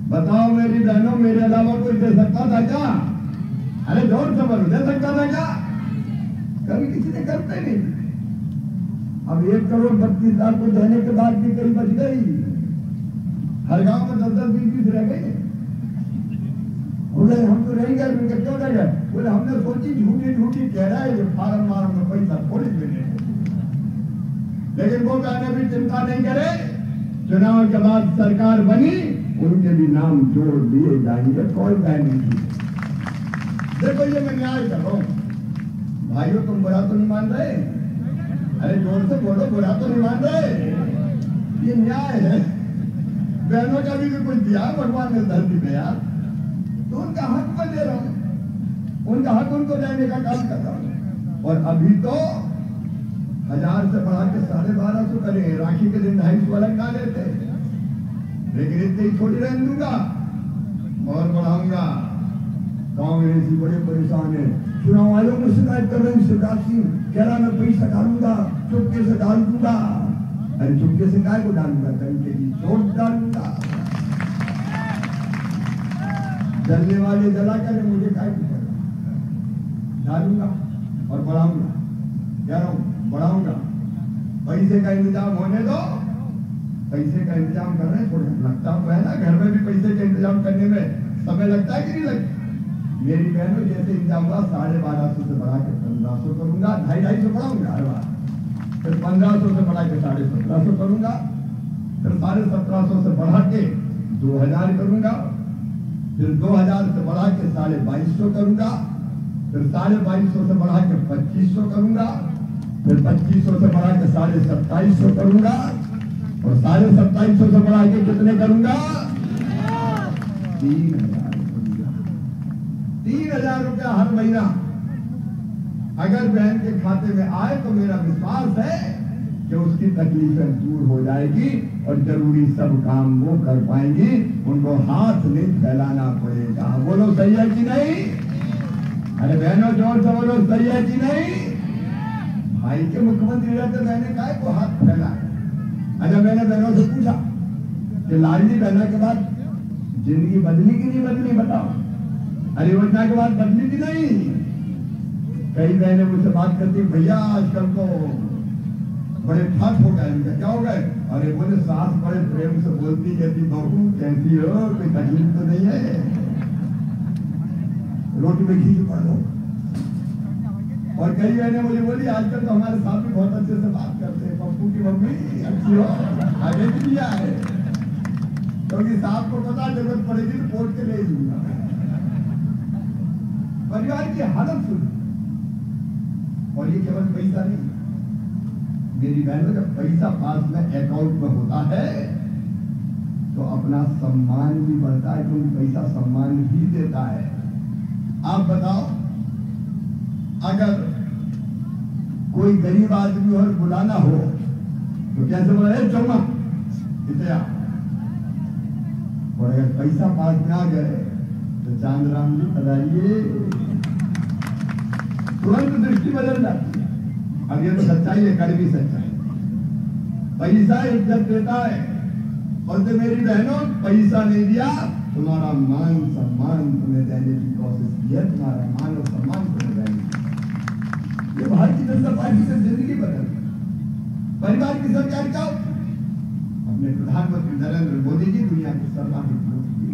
बताओ मेरी बहनों, मेरे अलावा कोई दे सकता था क्या? अरे जोर से बोलो, दे सकता था क्या? कभी किसी ने करते नहीं। अब 1,32,00,000 को देने के बाद भी कहीं बच गई। हर गांव में 10-10, 20-20 रह गए। बोले हम तो रह गए, क्यों रह गए? बोले हमने सोची झूठी कह रहा है ये फार्म में पैसा थोड़ी मिले, लेकिन वो कहने भी चिंता नहीं करे। चुनाव के बाद सरकार बनी, उनके भी नाम जोड़ दिए जाएंगे, कोई भय नहीं। देखो ये मैं न्याय कर रहा हूं भाइयों, तुम बुरा तो नहीं मान रहे? अरे जोर से बोलो, बुरा तो नहीं मान रहे? ये न्याय है। बहनों का भी कुछ दिया भगवान ने धरती पे यार, तो उनका हक मैं दे रहा हूं, उनका हक उनको देने का काम कर रहा हूं। और अभी तो 1,000 से बढ़ा के 1,250 करे, राखी के दिन 250 अलग ना लेते, लेकिन इतने ही थोड़ी रहने दूंगा और बढ़ाऊंगा। कांग्रेस बड़े परेशान है, चुनाव आयोग में शिकायत कर रहे हैं, शिवराज सिंह कह रहा मैं पैसा डालूंगा, चुपके से डाल दूंगा। अरे चुपके से काय को डालूंगा? तरीके की चोट डालूंगा। जलने वाले जला कर मुझे काय को डालूंगा और बढ़ाऊंगा। कह रहा हूं बढ़ाऊंगा। पैसे का इंतजाम होने दो, पैसे का इंतजाम कर रहे हैं। थोड़ा लगता तो है ना, घर में भी पैसे का इंतजाम करने में समय लगता है कि नहीं लगता? मेरी बहनों जैसे इंतजाम हुआ 1250 से बढ़ा के 1500 करूंगा, 250 बढ़ाऊंगा हर बार, फिर 1500 से बढ़ा के 1750 करूंगा, फिर 1750 से बढ़ा के 2000 करूंगा, फिर 2000 से बढ़ा के 2250 करूंगा, फिर 2250 से बढ़ा के 2500 करूंगा, फिर 2500 से बढ़ा के 2750 करूंगा, और 2750 से बढ़ा के कितने करूंगा? 3,000 रुपया हर महीना अगर बहन के खाते में आए तो मेरा विश्वास है कि उसकी तकलीफें दूर हो जाएगी और जरूरी सब काम वो कर पाएंगी, उनको हाथ नहीं फैलाना पड़ेगा। बोलो सही है कि नहीं? अरे बहनों जोर से बोलो, सही है कि नहीं? भाई के मुख्यमंत्री रहते मैंने कहा को हाथ फैलाए। अच्छा मैंने बहनों से पूछा कि लाडली बहना के बाद जिंदगी बदली कि नहीं बदली, बताओ। अरे योजना के बाद बदली की नहीं? कई बहने मुझसे बात करती, भैया आजकल तो बड़े ठग हो गए। क्या हो गए? अरे बोले सास बड़े प्रेम से बोलती, कहती बहू कैसी हो, कोई तकलीफ तो नहीं है, रोटी में घी पड़ लो। और कई बहने मुझे बोली आजकल तो हमारे साथ भी बहुत अच्छे से बात करते हैं, पप्पू की मम्मी अच्छी हो, आगे भी दिया है, क्योंकि साहब को पता जरूरत पड़ेगी तो कोर्ट के ले दूंगा। परिवार की हालत सुनी। और ये केवल पैसा नहीं, मेरी बहनों जब पैसा पास में अकाउंट में होता है तो अपना सम्मान भी बढ़ता है, क्योंकि पैसा सम्मान भी देता है। आप बताओ, अगर कोई गरीब आदमी और बुलाना हो तो कैसे बोले चौमा इतना, और अगर पैसा पास में आ गए तो चांदराम जी पधारिए, तुरंत दृष्टि बदल जाती है। अब ये तो सच्चाई है, कड़वी सच्चाई। पैसा इज्जत देता है, और जो मेरी बहनों पैसा नहीं दिया, तुम्हारा मान सम्मान तुम्हें देने की कोशिश की है, तुम्हारा मान और सम्मान तुम्हें देने की। ये भारतीय जनता पार्टी से जिंदगी बदल गई। परिवार की सरकार का अपने प्रधानमंत्री नरेंद्र मोदी जी दुनिया की सर्वाधिक लोकप्रिय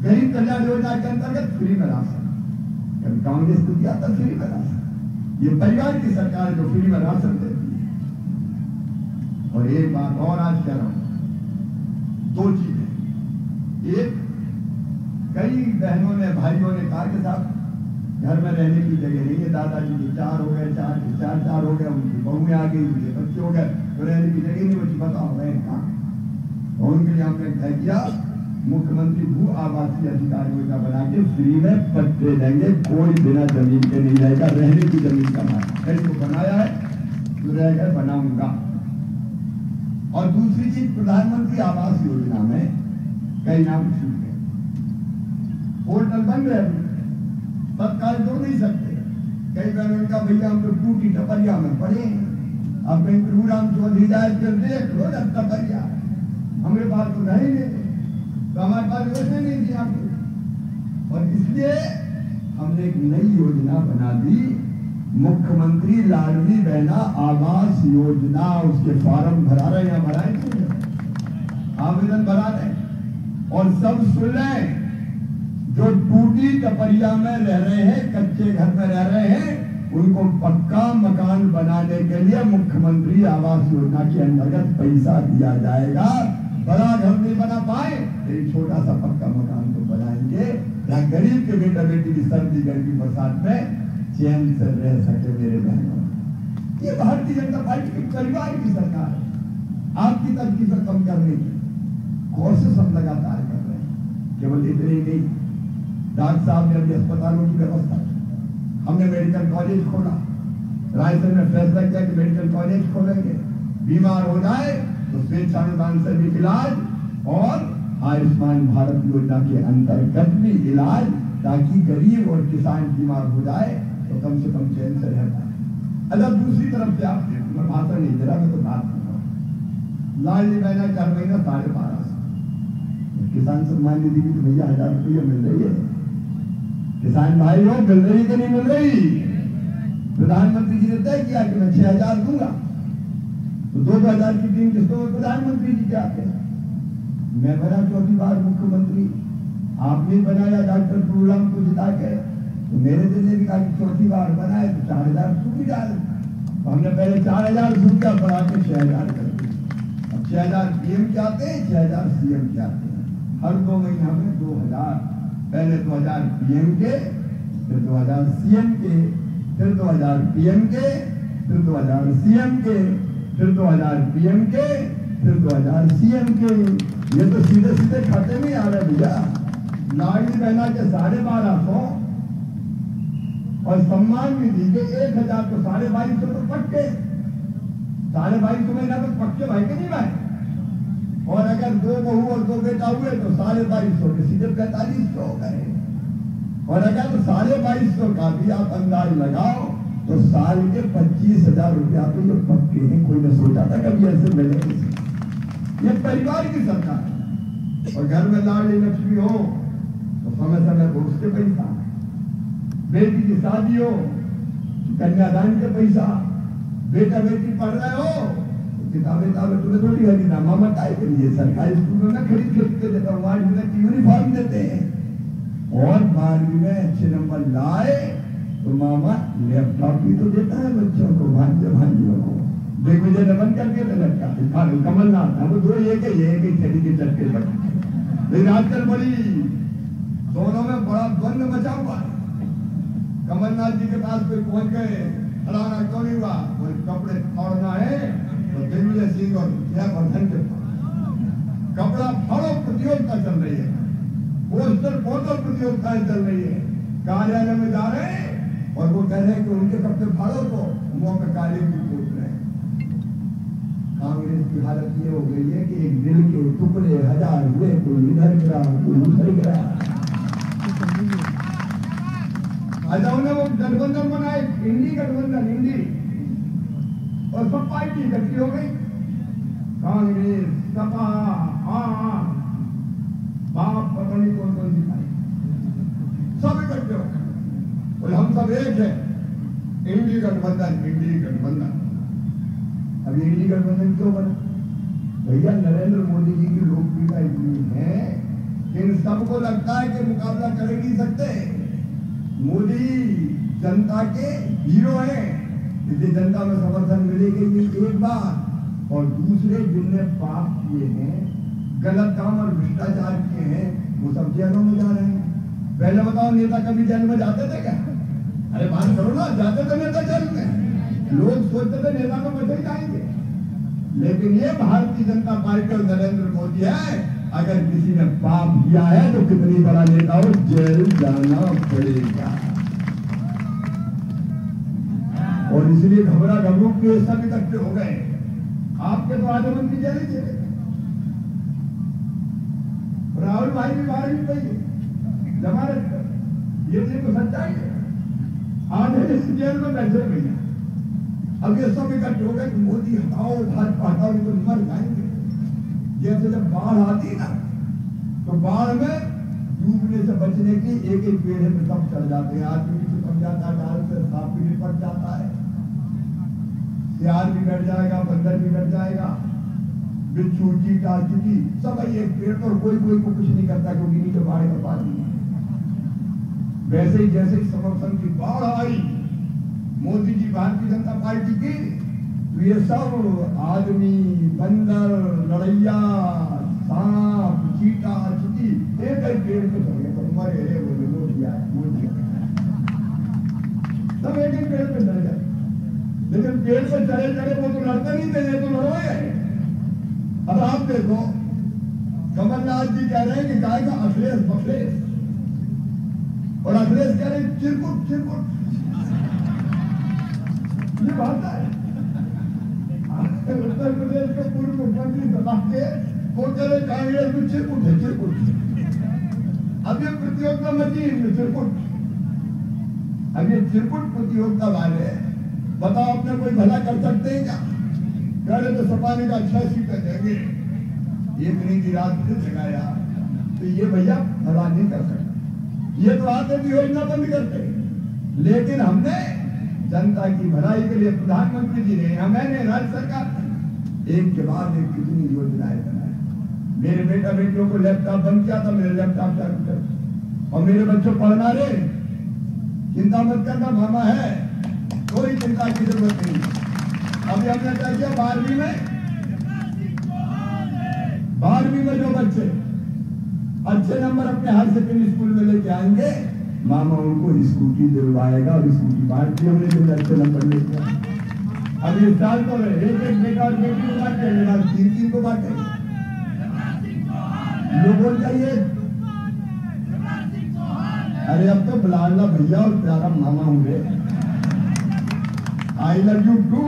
गरीब कल्याण योजना के अंतर्गत फ्री में राशन, कभी कांग्रेस को दिया था फ्री में राशन, ये परिवार की सरकार जो फ्री में राशन देती है। और एक बात और आज कह रहा हूं, दो चीजें। एक, कई बहनों ने भाइयों ने कहा कि साहब घर में रहने की जगह नहीं है, दादाजी के 4 हो गए, 4 हो गए, उनकी बहुएं आ गई, उनके बच्चे हो गए, तो रहने की जगह नहीं बची, बताओ रहे कहां? और उनके लिए हमने तय किया मुख्यमंत्री भू आवासीय अधिकार योजना बना के फ्री में पट्टे देंगे, कोई बिना जमीन के नहीं रहेगा, रहने की जमीन का मालिक। इसको बनाया है, तो रहेगा, बनाऊंगा। और दूसरी चीज, प्रधानमंत्री आवास योजना में कई नाम छूट गए, पोर्टल बन रहे अभी, तत्काल जोड़ नहीं सकते। कई बार उनका भैया हम लोग टूटी टपरिया में पड़े, अब कहीं प्रभुराम चौधरी जाए फिर देख लो जब टपरिया, हमारे पास तो नहीं देते, तो हमारे पास वैसे नहीं दिया आपको। और इसलिए हमने एक नई योजना बना दी, मुख्यमंत्री लाडली बहना आवास योजना। उसके फॉर्म भरा रहे हैं, भराए आवेदन भरा रहे, और सब सुन रहे हैं, जो टूटी टपरिया में रह रहे हैं, कच्चे घर में रह रहे हैं, उनको पक्का मकान बनाने के लिए मुख्यमंत्री आवास योजना के अंतर्गत पैसा दिया जाएगा। बड़ा घर नहीं बना पाए तो एक छोटा सा पक्का मकान तो बनाएंगे, या गरीब के बेटा बेटी की सर्दी गर्मी बरसात में चैन से रह सके। मेरे बहनों, ये भारतीय जनता पार्टी के परिवार की सरकार है। आपकी तकलीफें कम करने की कोशिश हम लगातार कर रहे हैं। केवल इतने ही नहीं, डॉक्टर साहब ने अभी अस्पतालों की व्यवस्था, हमने मेडिकल कॉलेज खोला, रायसेन में फैसला किया कि मेडिकल कॉलेज खोलेंगे, बीमार हो जाए तो स्वेच्छानुदान से भी इलाज, और आयुष्मान भारत योजना के अंतर्गत भी इलाज, ताकि गरीब और किसान बीमार हो जाए तो कम से कम चैन से रह पाए। अगर दूसरी तरफ से आप देखो, मैं भाषण नहीं दे रहा, मैं तो बात कर रहा हूँ, लाडली बहना 4 महीना 12,500, किसान सम्मान निधि की तो भैया 1000 रुपया मिल रही है। किसान भाई हो, मिल रही कि नहीं मिल रही? प्रधानमंत्री जी ने तय किया कि मैं 6000 दूंगा, तो 2000 की 3 किस्तों में प्रधानमंत्री जी क्या आते हैं। मैं बना 4थी बार मुख्यमंत्री, आपने बनाया डॉक्टर प्रभुराम को जिता के, तो मेरे दिल ने भी कहा कि 4थी बार बनाए तो 4000 सुविधा, तो हमने पहले 4000 सुविधा बढ़ा के 6000 कर दी। अब 6000 पीएम के आते हैं, 6000 सीएम के आते हैं। हर 2 महीना में 2000, पहले 2000 पीएम के, फिर 2000 सीएम के, फिर 2000 पीएम के, फिर 2000 सीएम के, फिर 2000 पीएम के, फिर 2000 सीएम के। ये तो सीधे सीधे खाते में आ रहे भैया। लाडली बहना के 1250 और सम्मान निधि के 1000 तो 2250 तो पक्के, 2250 महीना तो पक्के भाई के नहीं भाई। और अगर 2 बहू और 2 बेटा हुए तो 2250 के सीधे 4500 हो गए। और अगर 2250 का भी आप अंदाज लगाओ तो साल के 25,000 रुपया तो ये पक्के हैं। कोई ने सोचा था कभी ऐसे मिलेंगे? ये परिवार की सरकार है। और घर में लाडली लक्ष्मी हो तो समय समय पर उसके पैसा, बेटी की शादी हो कन्यादान के पैसा, बेटा बेटी पढ़ रहे हो तो किताबें तुम्हें थोड़ी खरीदना, मामा काय के लिए सरकारी स्कूल में खरीद के देता हूँ, 8वीं तक यूनिफॉर्म देते हैं। और 12वीं में अच्छे नंबर लाए तो मामा लैपटॉप भी तो देता है बच्चों को, भांजियों को। दिग्विजय ने बंद करके लटका, कमलनाथ वो 2 एक ही छड़ी के चटके पर। लेकिन आजकल बड़ी दोनों में बड़ा द्वंद मचा हुआ है। कमलनाथ जी के पास कोई पहुंच गए, फलाना क्यों नहीं हुआ, कोई कपड़े फाड़ना है तो दिग्विजय सिंह और जयवर्धन के कपड़ा फाड़ो प्रतियोगिता चल रही है, पोस्टर फोटो प्रतियोगिताएं चल रही है। कार्यालय में जा रहे हैं और वो कह रहे हैं कि उनके कपड़े फाड़ो तो मुंह पे काले भी पूछ रहे हैं। कांग्रेस की हालत ये हो गई है कि एक दिल के टुकड़े 1000 हुए, कोई इधर गिरा कोई उधर गिरा। अच्छा, उन्हें वो गठबंधन बनाए, इंडी गठबंधन, इंडी, और सब पार्टी इकट्ठी हो गई, कांग्रेस, सपा, आप, बाप, पता नहीं कौन कौन सी पार्टी, सब इकट्ठे हो गए और हम सब एक है, इंडी गठबंधन, इंडी गठबंधन। अब इंडी गठबंधन क्यों बना? भैया नरेंद्र मोदी जी की लोकप्रियता इतनी है कि इन सबको लगता है कि मुकाबला कर नहीं सकते। मोदी जनता के हीरो हैं, इसलिए जनता में समर्थन मिलेगी एक बार। और दूसरे जिनने पाप किए हैं, गलत काम और भ्रष्टाचार किए हैं, वो सब जेलों में जा रहे हैं। पहले बताओ, नेता कभी जेल में जाते थे क्या? अरे बात करो ना, जाते थे नेता जेल में? लोग सोचते थे नेता तो बचे जाएंगे, लेकिन ये भारतीय जनता पार्टी और नरेंद्र मोदी है, अगर किसी ने पाप किया है तो कितनी बड़ा नेता हो, जेल जाना पड़ेगा। और इसलिए घबरा घबरू के सब इकट्ठे हो गए। आपके तो आधे मंत्री चले चले, राहुल भाई भी 12वीं पे जमानत कर, ये तो सच्चाई है। आधे जेल में बैठे भैया, अब ये सब इकट्ठे हो गए कि मोदी हटाओ, भाजपा हटाओ, तो मर जाएंगे। जैसे जब बाढ़ आती ना, तो बाढ़ में डूबने से बचने की एक एक पेड़ पे सब चढ़ जाते हैं। आदमी भी चिपक जाता है, डाल से सांप भी निपट जाता है, सियार भी बैठ जाएगा, बंदर भी बैठ जाएगा, बिच्छू चीटा चीटी सब एक पेड़ पर, कोई कोई को कुछ नहीं करता क्योंकि नीचे बाढ़ का पानी है। वैसे ही जैसे समर्थन की बाढ़ आई मोदी जी भारतीय जनता पार्टी की, तो ये सब आदमी, बंदर, लड़ैया, सांप, चीटा चीटी एक एक पेड़ पे चढ़ गए, पर मरे रे वो सब एक एक पेड़ पे चढ़ गए। लेकिन पेड़ पे चढ़े चढ़े वो तो लड़ते नहीं थे, ये तो लड़वाए। अब आप देखो कमलनाथ जी कह रहे हैं कि गाय का अखिलेश बखलेश, और अखिलेश कह रहे हैं चिरकुट चिरकुट। ये बात है। उत्तर प्रदेश के पूर्व मुख्यमंत्री दबा के वो कह रहे कांग्रेस में चिरकुट है चिरकुट। अब ये प्रतियोगिता मची इनमें चिरकुट। अब ये चिरकुट प्रतियोगिता वाले बताओ अपने कोई भला कर सकते हैं क्या? कह रहे तो सपा ने का 6 सीटें देंगे, एक नीति रात से जगाया, तो ये भैया भला नहीं कर सकते। ये तो आते भी योजना बंद करते, लेकिन हमने जनता की भलाई के लिए प्रधानमंत्री जी ने, मैंने राज्य सरकार एक के बाद एक कितनी योजनाएं बनाई। मेरे बेटा बेटियों को लैपटॉप बंद किया था, मेरे लैपटॉप चालू कर, और मेरे बच्चों पढ़ना रे, चिंता मत करना, मामा है, कोई चिंता की जरूरत नहीं। अभी हमने क्या किया, 12वीं में जो बच्चे अच्छे नंबर अपने हायर सेकेंडरी स्कूल में लेके आएंगे, मामा उनको स्कूटी दिलवाएगा, और स्कूटी बांट दी हमने जो अच्छे नंबर लेके आए। अब इस साल तो एक एक बेटा और बेटी को बांटे, 3-3 को बांटे। लोगों चाहिए, अरे अब तो बुलाना भैया और प्यारा मामा होंगे। I love you too.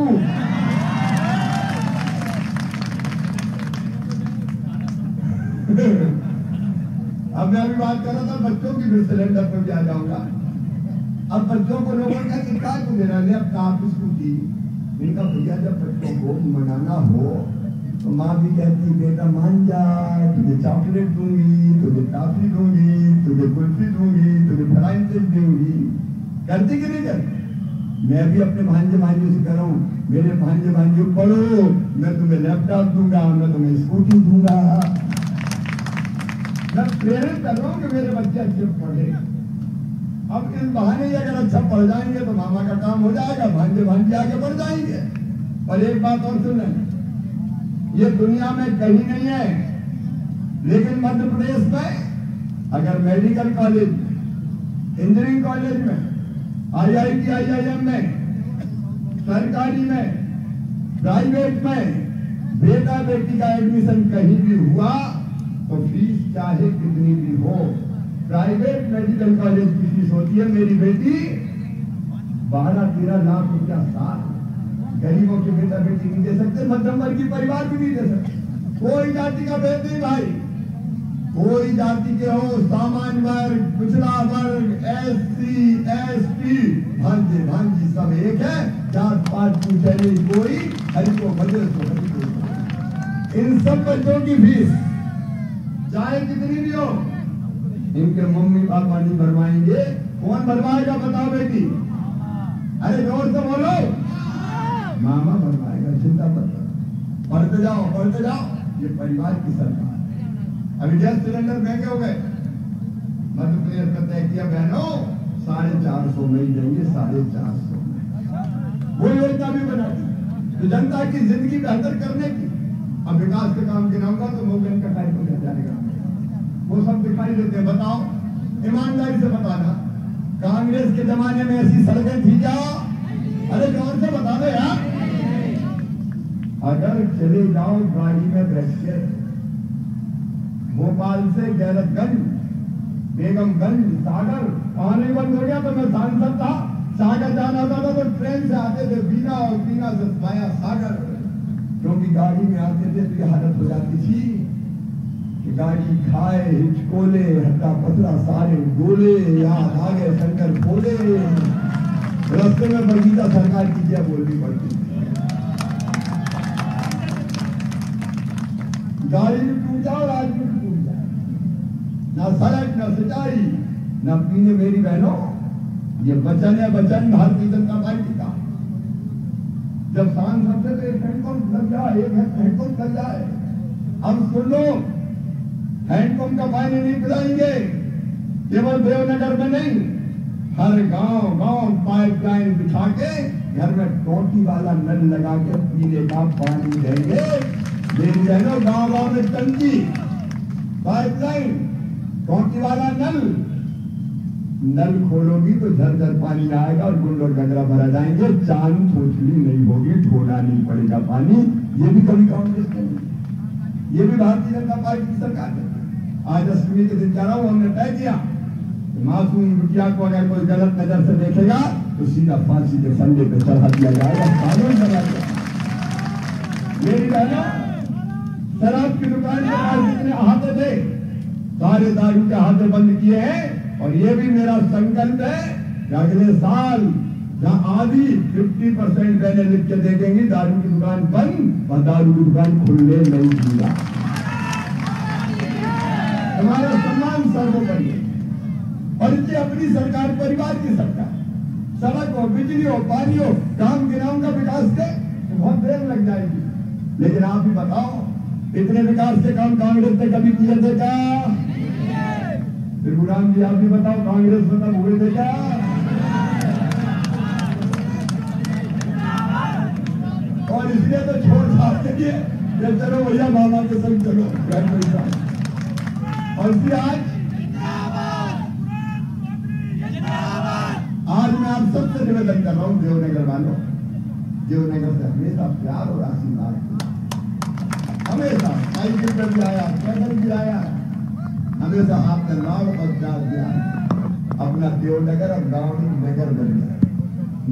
अब मैं अभी बात कर रहा था बच्चों की, फिर सिलेंडर पर भी आ जाऊंगा। अब बच्चों को लोगों का चिंता को देना लैपटॉप स्कूटी, इनका भैया जब बच्चों को मनाना हो तो माँ भी कहती बेटा मान जा, तुझे चॉकलेट दूंगी, तुझे टॉफी दूंगी, तुझे कुल्फी दूंगी, तुझे फ्राइज दूंगी। करती कि नहीं करती? मैं भी अपने भांजे भांजियों से कह रहा हूँ, मेरे भांजे भांजियों पढ़ो, मैं तुम्हें लैपटॉप दूंगा, मैं तुम्हें स्कूटी दूंगा। मैं प्रेरित कर रहा हूँ कि मेरे बच्चे अच्छे पढ़े। अब इस बहाने ही अगर अच्छा पढ़ जाएंगे तो मामा का काम हो जाएगा, भांजे भांजी आगे बढ़ जाएंगे। और एक बात और सुन लें, ये दुनिया में कहीं नहीं है, लेकिन मध्य प्रदेश में अगर मेडिकल कॉलेज, इंजीनियरिंग कॉलेज में, IIT, IIM में, सरकारी में, प्राइवेट में बेटा बेटी का एडमिशन कहीं भी हुआ तो फीस चाहे कितनी भी हो, प्राइवेट मेडिकल कॉलेज की फीस होती है मेरी बेटी 12-13 लाख रुपया साल। गरीबों के बेटा बेटी नहीं दे सकते, मध्यम वर्गीय परिवार भी नहीं दे सकते। कोई जाति का भेद नहीं भाई, कोई जाति के हो, सामान्य वर्ग, पिछड़ा वर्ग, SC, ST, भांजे भांजी सब एक है, जात पात पूछे नहीं कोई, हरि को भजे तो हरि को। इन सब बच्चों की फीस चाहे कितनी भी हो, इनके मम्मी पापा नहीं भरवाएंगे, कौन भरवाएगा बताओ बेटी? अरे जोर से बोलो, मामा भरवाएगा, चिंता मत करो, पढ़ते जाओ, ये परिवार की सरकार। अभी गैस सिलेंडर महंगे हो गए, मध्य प्रदेश में तय किया बहनों 450 में ही देंगे, 450 में। वो योजना भी बना दी तो जनता की जिंदगी बेहतर करने की। अब विकास के काम गिनाऊंगा तो मोगन का टाइम हो जाएगा, वो सब दिखाई देते हैं। बताओ ईमानदारी से बताना, कांग्रेस के जमाने में ऐसी सड़कें थी क्या? अरे जोर से बता दो यार। अगर चले जाओ गाड़ी में बैठ के भोपाल से गैरतगंज, बेगमगंज, सागर, पानी बंद हो गया तो मैं सांसद था, सागर जाना होता था तो ट्रेन से आते थे बीना, और बीना से वाया सागर, क्योंकि गाड़ी में आते थे तो ये हालत हो जाती थी कि गाड़ी खाए हिचकोले हड्डा पसरा सारे गोले, याद आ गए शंकर बोले, रास्ते में बगीचा सरकार की जय बोलनी पड़ती थी। गाड़ी भी टूट जाओ, आज भी टूट जाए, ना सड़क ना सिंचाई ना पीने। मेरी बहनों, ये वचन है, वचन भारतीय जनता पार्टी का। जब सांसद से एक हैंडपंप लग जाए, एक हैंडपंप लग जाए, अब सुन लो, हैंडपंप का पानी नहीं पिलाएंगे केवल देवनगर में नहीं, हर गांव गांव पाइपलाइन बिछा के घर में टोटी वाला नल लगा के पीने का पानी देंगे। मेरी बहनों, गांव गांव में टंकी, पाइपलाइन, टोटी वाला नल खोलोगी तो झरझर पानी आएगा और गुंड और गजरा भरा जाएंगे। चांद पोछली नहीं होगी, ढोना नहीं पड़ेगा पानी। ये भी कभी कांग्रेस ने, ये भी भारतीय जनता पार्टी की सरकार ने। आज अष्टमी के दिन जा रहा हूं, हमने तय किया मासूम बिटिया को अगर कोई गलत नजर से देखेगा तो सीधा फांसी के फंदे पे चढ़ा दिया जाएगा, कानून बना दिया। मेरी बहनों, शराब की दुकान के पास जितने अहाते थे सारे दारू के अहाते बंद किए हैं। और ये भी मेरा संकल्प है कि अगले साल जहां आधी 50% मैंने लिख के दे देंगी दारू की दुकान बंद और दारू की दुकान खुलने नहीं दूंगा। हमारा सम्मान सर्वोपरि है और इससे अपनी सरकार, परिवार की सरकार, सड़क हो, बिजली हो, पानी हो, गांव गिराम का विकास दे तो बहुत देर लग जाएगी। लेकिन आप ही बताओ, इतने विकास के काम कांग्रेस ने कभी किए थे क्या? त्रिपुराम जी आप भी बताओ, कांग्रेस में तब हुए थे क्या? और इसलिए तो छोड़ छाड़ के लिए चलो भैया मामा के संग चलो घर में। और फिर आज मैं आप सबसे निवेदन कर रहा हूं, देवनगर वालों, देवनगर से हमेशा प्यार और आशीर्वाद, हमेशा साइकिल पर भी आया, पैदल भी आया, हमेशा आपने लाड़ और प्यार दिया। अपना देवनगर अब गांव नगर बन गया,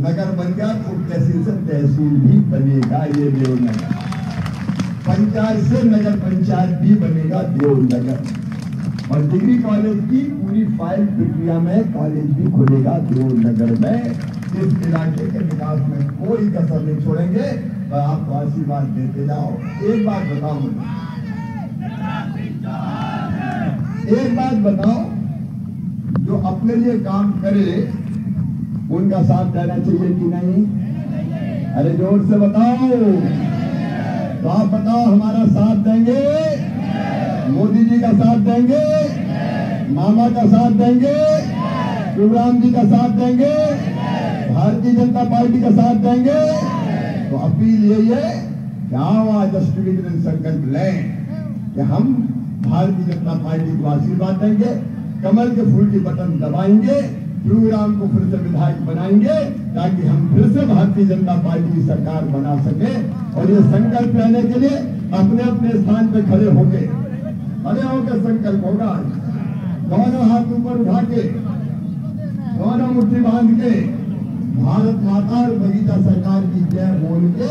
नगर बन गया तो तहसील से तहसील भी बनेगा ये देवनगर, पंचायत से नगर पंचायत भी बनेगा देवनगर। और डिग्री कॉलेज की पूरी फाइल प्रक्रिया में कॉलेज भी खुलेगा देवनगर में। इस इलाके के विकास में कोई कसर नहीं छोड़ेंगे और आपको आशीर्वाद देते जाओ। एक बात बताओ मुझे, एक बात बताओ, जो अपने लिए काम करे उनका साथ देना चाहिए कि नहीं? अरे जोर से बताओ, तो आप बताओ हमारा साथ देंगे? मोदी जी का साथ देंगे, मामा का साथ देंगे, शिवराम जी का साथ देंगे, भारतीय जनता पार्टी का साथ देंगे? तो अपील यही है कि आओ आज अष्टमी के दिन संकल्प लें कि हम भारतीय जनता पार्टी को आशीर्वाद देंगे, कमल के फूल की बटन दबाएंगे, शिवराम को फिर से विधायक बनाएंगे ताकि हम फिर से भारतीय जनता पार्टी की सरकार बना सके। और ये संकल्प लेने के लिए अपने अपने स्थान पे खड़े होंगे, खड़े होकर संकल्प होगा। दोनों हाथ ऊपर उठा के, दोनों मुट्ठी बांध के, भारत माता और बगीचा सरकार की जय बोल के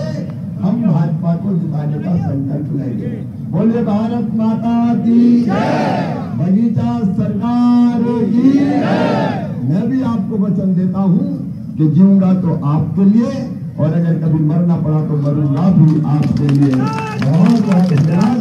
हम भाजपा को जिताने का संकल्प लेंगे। बोले भारत माता की जय, बगीचा सरकार की जय। मैं भी आपको वचन देता हूँ कि जीऊंगा तो आपके लिए और अगर कभी मरना पड़ा तो मरूंगा भी आपके लिए। बहुत बहुत धन्यवाद।